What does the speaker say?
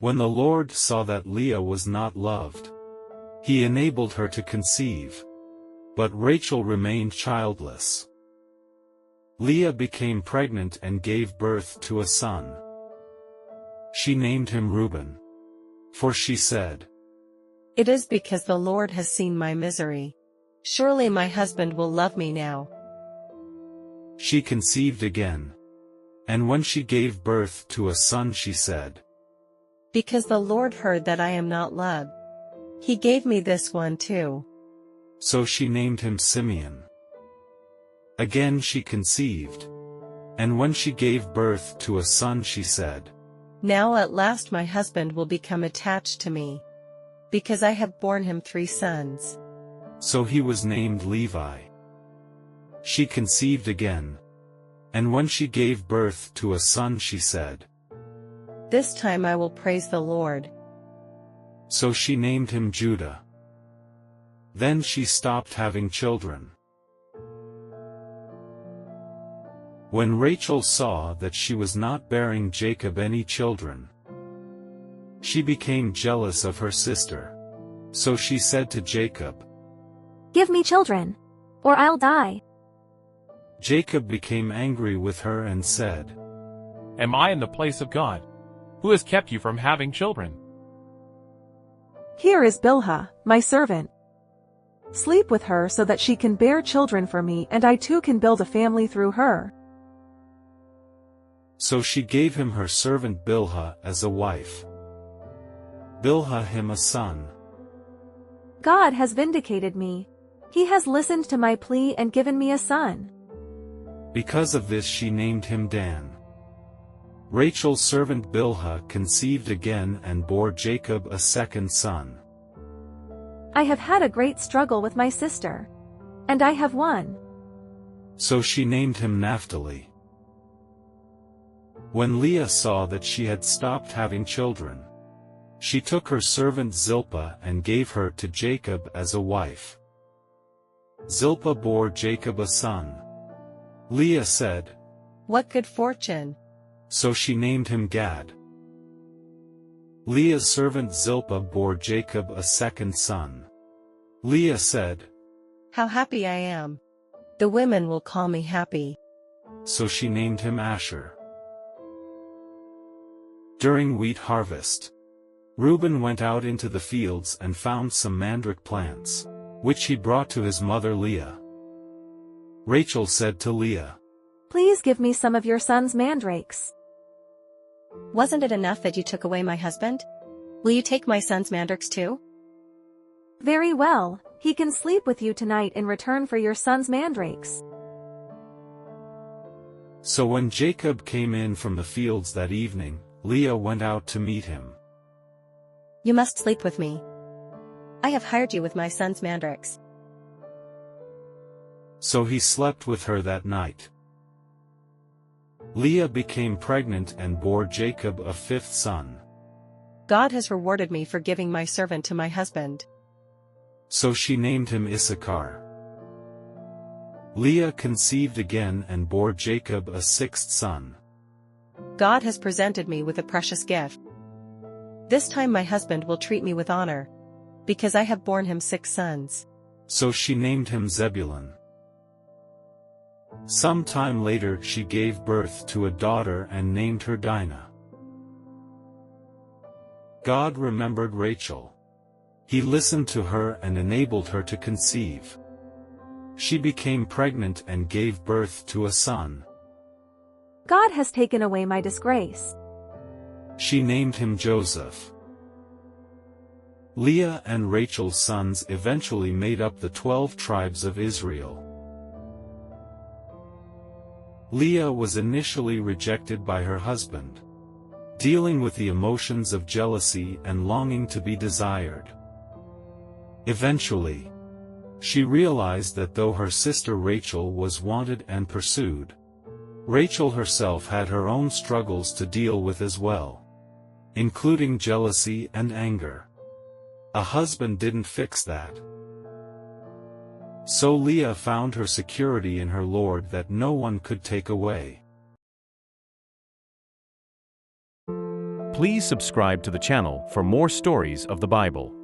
When the Lord saw that Leah was not loved, he enabled her to conceive. But Rachel remained childless. Leah became pregnant and gave birth to a son. She named him Reuben. For she said, "It is because the Lord has seen my misery. Surely my husband will love me now." She conceived again. And when she gave birth to a son she said, "Because the Lord heard that I am not loved, he gave me this one too." So she named him Simeon. Again she conceived. And when she gave birth to a son she said, "Now at last my husband will become attached to me, because I have borne him 3 sons." So he was named Levi. She conceived again. And when she gave birth to a son she said, "This time I will praise the Lord." So she named him Judah. Then she stopped having children. When Rachel saw that she was not bearing Jacob any children, she became jealous of her sister. So she said to Jacob, "Give me children, or I'll die." Jacob became angry with her and said, Am I in the place of God, who has kept you from having children? "Here is Bilhah, my servant. Sleep with her so that she can bear children for me and I too can build a family through her." So she gave him her servant Bilhah as a wife. Bilhah him a son. God has vindicated me. He has listened to my plea and given me a son. Because of this she named him Dan. Rachel's servant Bilhah conceived again and bore Jacob a second son. I have had a great struggle with my sister, and I have won. So she named him Naphtali. When Leah saw that she had stopped having children, she took her servant Zilpah and gave her to Jacob as a wife. Zilpah bore Jacob a son. Leah said, "What good fortune!" So she named him Gad. Leah's servant Zilpah bore Jacob a second son. Leah said, "How happy I am! The women will call me happy." So she named him Asher. During wheat harvest, Reuben went out into the fields and found some mandrake plants, which he brought to his mother Leah. Rachel said to Leah, Please give me some of your son's mandrakes. "Wasn't it enough that you took away my husband? Will you take my son's mandrakes too?" Very well, he can sleep with you tonight in return for your son's mandrakes. So when Jacob came in from the fields that evening, Leah went out to meet him. "You must sleep with me. I have hired you with my son's mandrakes." So he slept with her that night. Leah became pregnant and bore Jacob a fifth son. "God has rewarded me for giving my servant to my husband." So she named him Issachar. Leah conceived again and bore Jacob a sixth son. "God has presented me with a precious gift. This time my husband will treat me with honor, because I have borne him 6 sons." So she named him Zebulun. Some time later she gave birth to a daughter and named her Dinah. God remembered Rachel. He listened to her and enabled her to conceive. She became pregnant and gave birth to a son. God has taken away my disgrace. She named him Joseph. Leah and Rachel's sons eventually made up the 12 tribes of Israel. Leah was initially rejected by her husband, dealing with the emotions of jealousy and longing to be desired. Eventually, she realized that though her sister Rachel was wanted and pursued, Rachel herself had her own struggles to deal with as well, including jealousy and anger. A husband didn't fix that. So Leah found her security in her Lord that no one could take away. Please subscribe to the channel for more stories of the Bible.